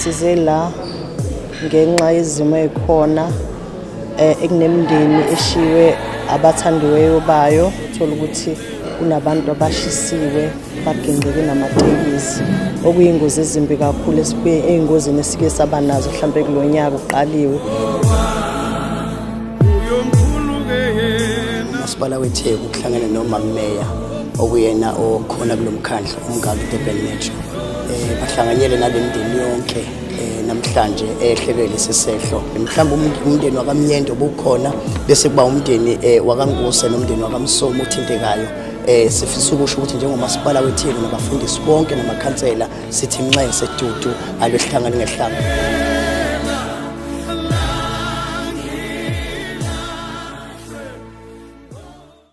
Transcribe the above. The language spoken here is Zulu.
size la ngenxa yezimo ezikhona ekunemndeni eshiwe abathandiweyo bayo uthola ukuthi kunabantu abashisiwe bagengeke namatekisi okuyingozi ezimbi kakhulu ezingozini esike sabanazo mhlambe kulonyaka uqaliwe. Masipala weTheku kuhlangene noMameya okuyena okhona kulomkhandla umngaki Durban Metro bahlanganyele nalemndeni yonke namhlanje ehlelwe lesisehlo mhlawumbe umndeni wakaMnyendo obukhona bese kuba umndeni wakaNguse nomndeni wakaMsomo uthintekayo sifisa ukusho ukuthi njengomasipala weTheku nabafundisi bonke namakhansela sithi Mnxe sedudu alwehlangana ngehlanga.